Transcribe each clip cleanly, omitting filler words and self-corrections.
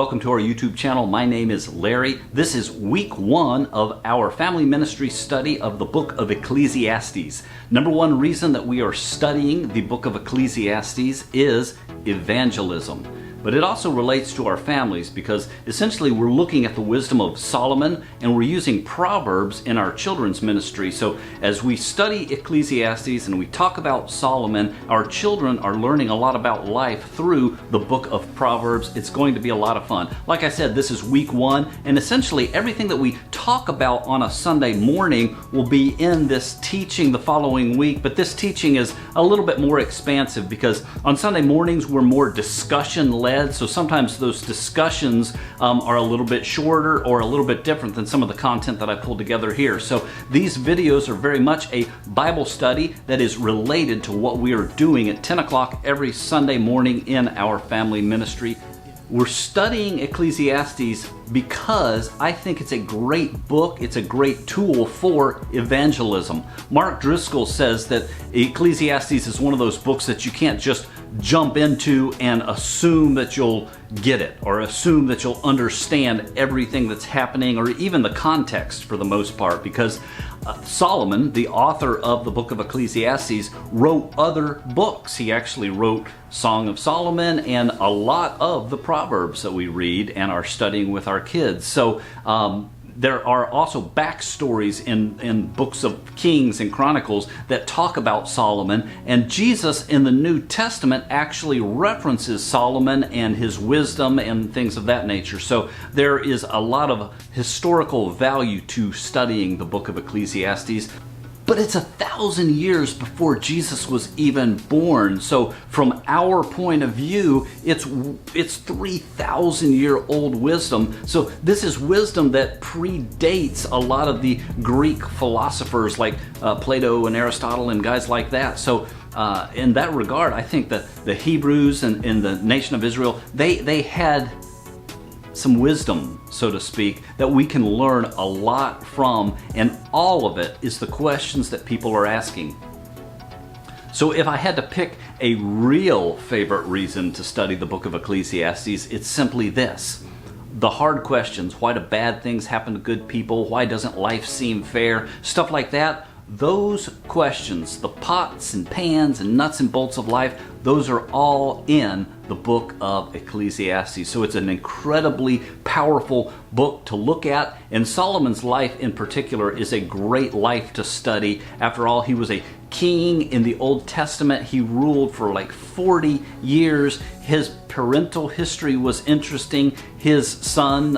welcome to our YouTube channel. My name is Larry. This is week 1 of our family ministry study of the book of Ecclesiastes. Number one reason that we are studying the book of Ecclesiastes is evangelism. But it also relates to our families because essentially we're looking at the wisdom of Solomon and we're using Proverbs in our children's ministry. So as we study Ecclesiastes and we talk about Solomon, our children are learning a lot about life through the book of Proverbs. It's going to be a lot of fun. Like I said, this is week 1, and essentially everything that we talk about on a Sunday morning will be in this teaching the following week. But this teaching is a little bit more expansive because on Sunday mornings we're more discussion-led. So sometimes those discussions are a little bit shorter or a little bit different than some of the content that I pulled together here. So these videos are very much a Bible study that is related to what we are doing at 10 o'clock every Sunday morning in our family ministry. We're studying Ecclesiastes because I think it's a great book. It's a great tool for evangelism. Mark Driscoll says that Ecclesiastes is one of those books that you can't just jump into and assume that you'll get it or assume that you'll understand everything that's happening or even the context for the most part, because Solomon, the author of the book of Ecclesiastes, wrote other books. He actually wrote Song of Solomon and a lot of the Proverbs that we read and are studying with our kids. So there are also backstories in books of Kings and Chronicles that talk about Solomon, and Jesus in the New Testament actually references Solomon and his wisdom and things of that nature. So there is a lot of historical value to studying the book of Ecclesiastes. But it's 1,000 years before Jesus was even born. So from our point of view, it's 3,000-year-old wisdom. So this is wisdom that predates a lot of the Greek philosophers like Plato and Aristotle and guys like that. So in that regard, I think that the Hebrews and the nation of Israel, they had some wisdom, so to speak, that we can learn a lot from, and all of it is the questions that people are asking. So if I had to pick a real favorite reason to study the book of Ecclesiastes, it's simply this. The hard questions, why do bad things happen to good people? Why doesn't life seem fair? Stuff like that. Those questions, the pots and pans and nuts and bolts of life, those are all in the book of Ecclesiastes. So it's an incredibly powerful book to look at, and Solomon's life in particular is a great life to study. After all, he was a king in the Old Testament. He ruled for like 40 years. His parental history was interesting. His son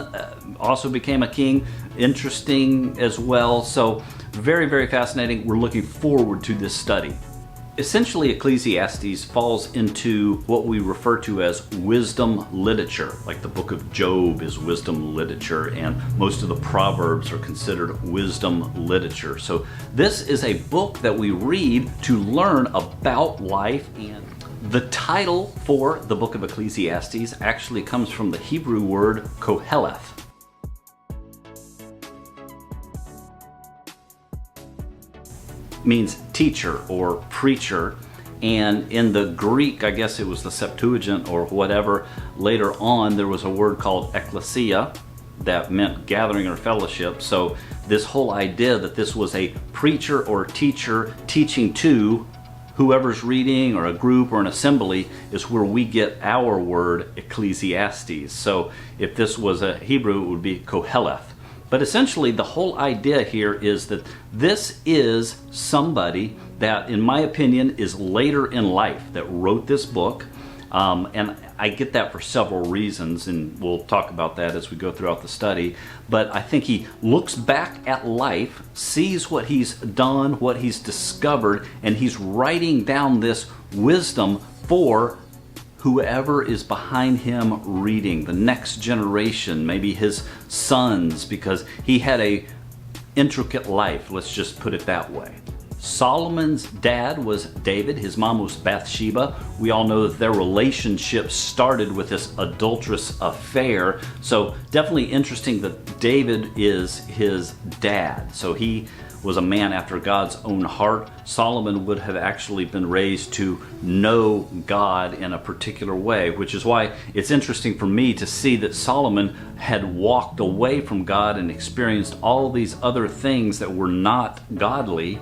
also became a king. Interesting as well. So very, very fascinating. We're looking forward to this study. Essentially, Ecclesiastes falls into what we refer to as wisdom literature. Like the book of Job is wisdom literature, and most of the Proverbs are considered wisdom literature. So this is a book that we read to learn about life. And the title for the book of Ecclesiastes actually comes from the Hebrew word Koheleth. Means teacher or preacher, and in the Greek, I guess it was the Septuagint or whatever, later on there was a word called ecclesia that meant gathering or fellowship. So this whole idea that this was a preacher or teacher teaching to whoever's reading or a group or an assembly is where we get our word Ecclesiastes. So if this was a Hebrew, it would be Koheleth. But essentially, the whole idea here is that this is somebody that, in my opinion, is later in life that wrote this book. And I get that for several reasons, and we'll talk about that as we go throughout the study. But I think he looks back at life, sees what he's done, what he's discovered, and he's writing down this wisdom for whoever is behind him reading, the next generation, maybe his sons, because he had a intricate life, let's just put it that way. Solomon's dad was David, his mom was Bathsheba. We all know that their relationship started with this adulterous affair, so definitely interesting that David is his dad. So he was a man after God's own heart. Solomon would have actually been raised to know God in a particular way, which is why it's interesting for me to see that Solomon had walked away from God and experienced all these other things that were not godly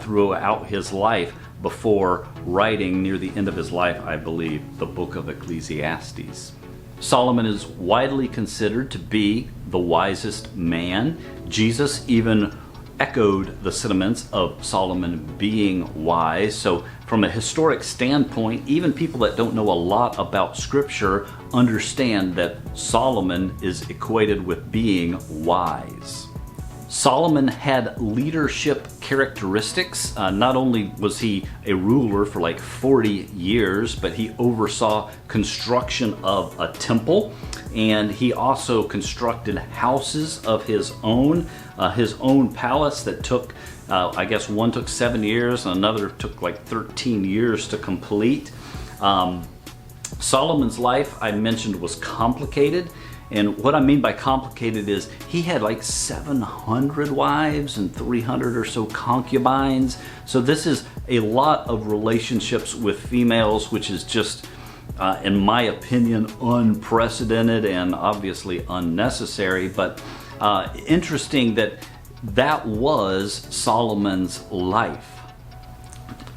throughout his life before writing near the end of his life, I believe, the book of Ecclesiastes. Solomon is widely considered to be the wisest man. Jesus even echoed the sentiments of Solomon being wise. So from a historic standpoint, even people that don't know a lot about Scripture understand that Solomon is equated with being wise. Solomon had leadership characteristics. Not only was he a ruler for like 40 years, but he oversaw construction of a temple, and he also constructed houses of his own palace that took, I guess one took 7 years and another took like 13 years to complete. Solomon's life, I mentioned, was complicated. And what I mean by complicated is he had like 700 wives and 300 or so concubines. So this is a lot of relationships with females, which is just, in my opinion, unprecedented and obviously unnecessary. But interesting that was Solomon's life.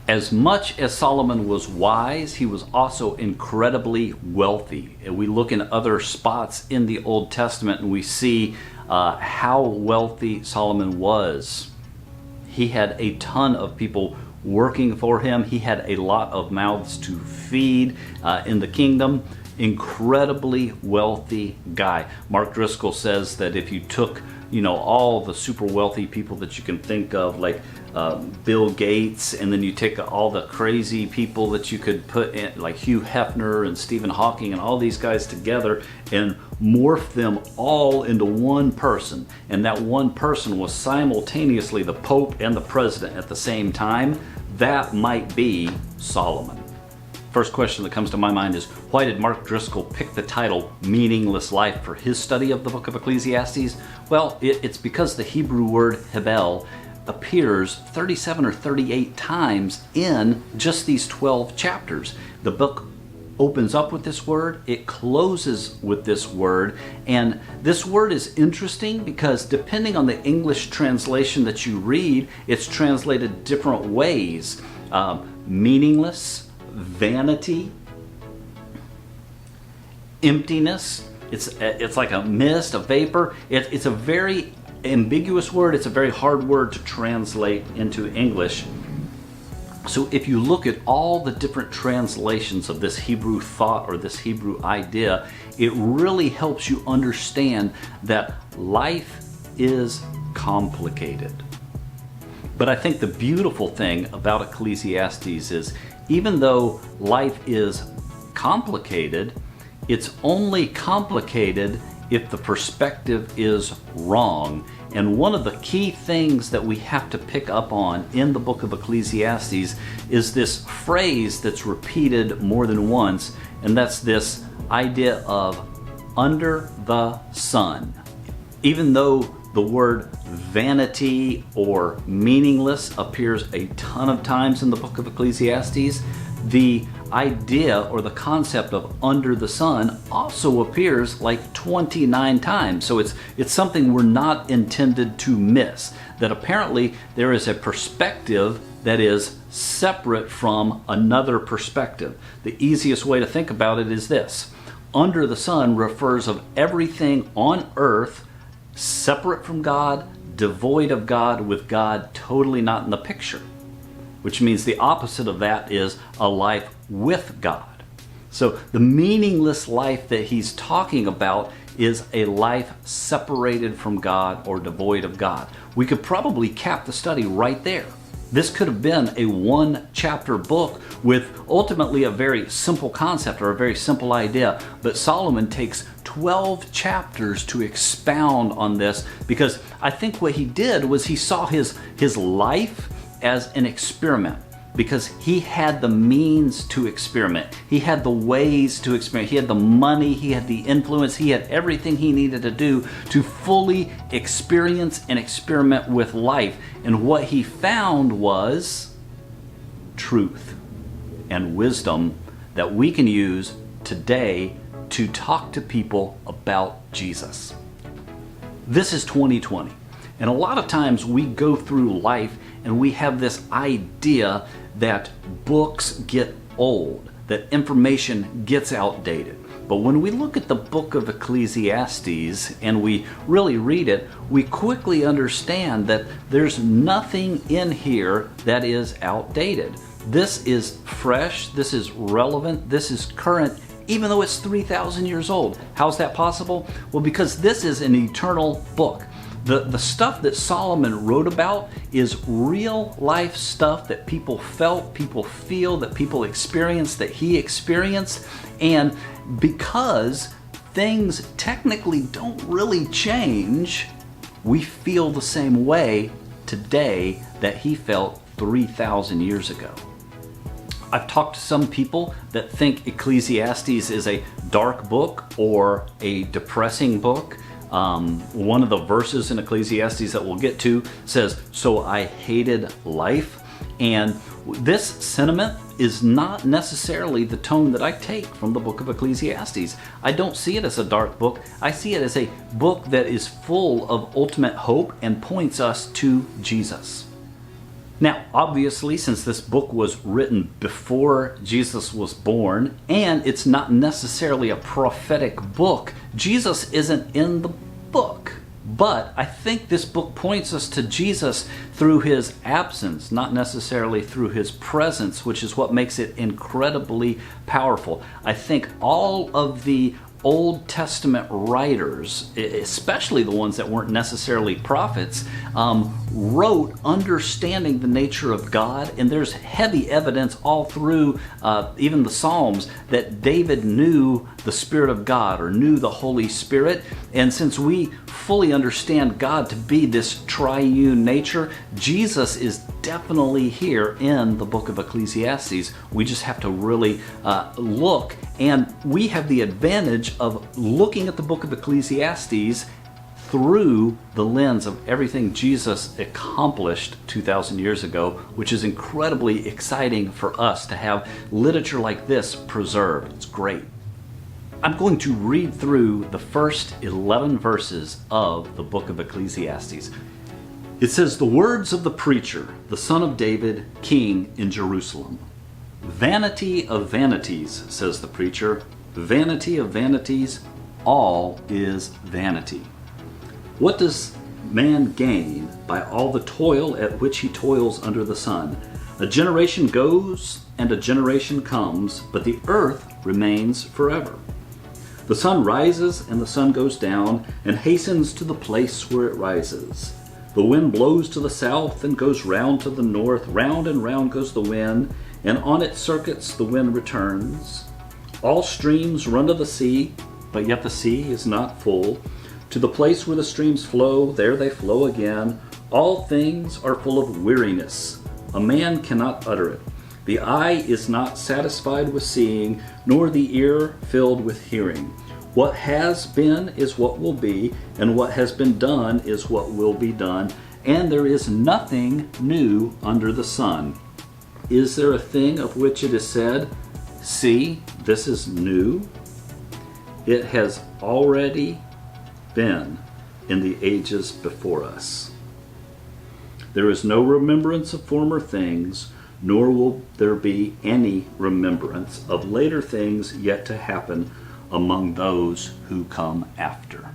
As much as Solomon was wise, he was also incredibly wealthy. And we look in other spots in the Old Testament and we see how wealthy Solomon was. He had a ton of people working for him. He had a lot of mouths to feed in the kingdom. Incredibly wealthy guy. Mark Driscoll says that if you took, all the super wealthy people that you can think of, like Bill Gates, and then you take all the crazy people that you could put in, like Hugh Hefner and Stephen Hawking and all these guys together, and morph them all into one person, and that one person was simultaneously the Pope and the President at the same time, that might be Solomon. First question that comes to my mind is, why did Mark Driscoll pick the title Meaningless Life for his study of the book of Ecclesiastes? Well, it's because the Hebrew word hebel appears 37 or 38 times in just these 12 chapters. The book opens up with this word, it closes with this word, and this word is interesting because depending on the English translation that you read, it's translated different ways. Meaningless, vanity, emptiness. It's like a mist, a vapor. It's a very ambiguous word. It's a very hard word to translate into English. So if you look at all the different translations of this Hebrew thought or this Hebrew idea, it really helps you understand that life is complicated. But I think the beautiful thing about Ecclesiastes is, even though life is complicated, it's only complicated if the perspective is wrong. And one of the key things that we have to pick up on in the book of Ecclesiastes is this phrase that's repeated more than once, and that's this idea of under the sun. Even though the word vanity or meaningless appears a ton of times in the book of Ecclesiastes, the idea or the concept of under the sun also appears like 29 times. So it's something we're not intended to miss. That apparently there is a perspective that is separate from another perspective. The easiest way to think about it is this. Under the sun refers of everything on earth separate from God, devoid of God, with God totally not in the picture. Which means the opposite of that is a life with God. So the meaningless life that he's talking about is a life separated from God or devoid of God. We could probably cap the study right there. This could have been a one-chapter book with ultimately a very simple concept or a very simple idea, but Solomon takes 12 chapters to expound on this, because I think what he did was he saw his life as an experiment. because he had the means to experiment. He had the ways to experiment. He had the money, he had the influence, he had everything he needed to do to fully experience and experiment with life. And what he found was truth and wisdom that we can use today to talk to people about Jesus. This is 2020. And a lot of times we go through life and we have this idea that books get old, that information gets outdated. But when we look at the book of Ecclesiastes and we really read it, we quickly understand that there's nothing in here that is outdated. This is fresh, this is relevant, this is current, even though it's 3,000 years old. How's that possible? Well, because this is an eternal book. The stuff that Solomon wrote about is real life stuff that people felt, people feel, that people experienced, that he experienced. And because things technically don't really change, we feel the same way today that he felt 3,000 years ago. I've talked to some people that think Ecclesiastes is a dark book or a depressing book. One of the verses in Ecclesiastes that we'll get to says, "So I hated life." And this sentiment is not necessarily the tone that I take from the book of Ecclesiastes. I don't see it as a dark book. I see it as a book that is full of ultimate hope and points us to Jesus. Now, obviously, since this book was written before Jesus was born, and it's not necessarily a prophetic book, Jesus isn't in the book. But I think this book points us to Jesus through his absence, not necessarily through his presence, which is what makes it incredibly powerful. I think all of the Old Testament writers, especially the ones that weren't necessarily prophets, wrote understanding the nature of God, and there's heavy evidence all through even the Psalms that David knew the Spirit of God or knew the Holy Spirit. And since we fully understand God to be this triune nature, Jesus is definitely here in the book of Ecclesiastes. We just have to really look, and we have the advantage of looking at the book of Ecclesiastes through the lens of everything Jesus accomplished 2,000 years ago, which is incredibly exciting for us to have literature like this preserved. It's great. I'm going to read through the first 11 verses of the book of Ecclesiastes. It says, "The words of the preacher, the son of David, king in Jerusalem. Vanity of vanities, says the preacher, vanity of vanities, all is vanity. What does man gain by all the toil at which he toils under the sun? A generation goes and a generation comes, but the earth remains forever. The sun rises and the sun goes down and hastens to the place where it rises. The wind blows to the south and goes round to the north. Round and round goes the wind, and on its circuits the wind returns. All streams run to the sea, but yet the sea is not full. To the place where the streams flow, there they flow again. All things are full of weariness. A man cannot utter it. The eye is not satisfied with seeing, nor the ear filled with hearing. What has been is what will be, and what has been done is what will be done, and there is nothing new under the sun. Is there a thing of which it is said, 'See, this is new'? It has already been in the ages before us. There is no remembrance of former things, nor will there be any remembrance of later things yet to happen among those who come after."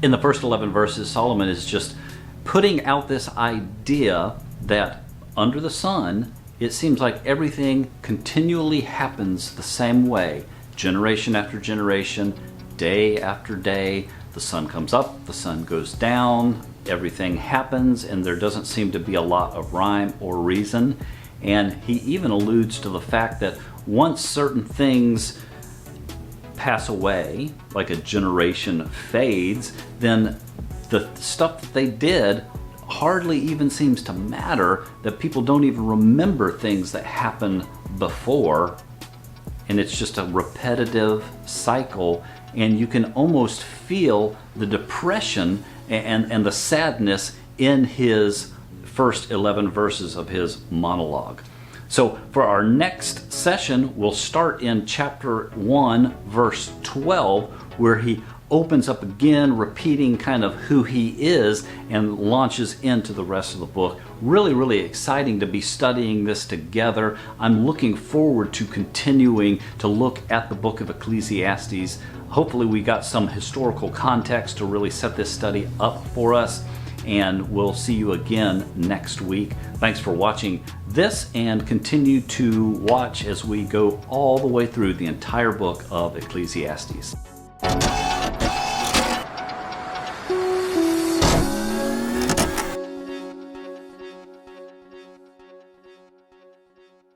In the first 11 verses, Solomon is just putting out this idea that under the sun, it seems like everything continually happens the same way, generation after generation, day after day. The sun comes up, the sun goes down, everything happens, and there doesn't seem to be a lot of rhyme or reason. And he even alludes to the fact that once certain things pass away, like a generation fades, then the stuff that they did hardly even seems to matter, that people don't even remember things that happened before, and it's just a repetitive cycle, and you can almost feel the depression and the sadness in his first 11 verses of his monologue. So for our next session, we'll start in chapter 1, verse 12, where he opens up again, repeating kind of who he is, and launches into the rest of the book. Really, really exciting to be studying this together. I'm looking forward to continuing to look at the book of Ecclesiastes. Hopefully we got some historical context to really set this study up for us, and we'll see you again next week. Thanks for watching this, and continue to watch as we go all the way through the entire book of Ecclesiastes.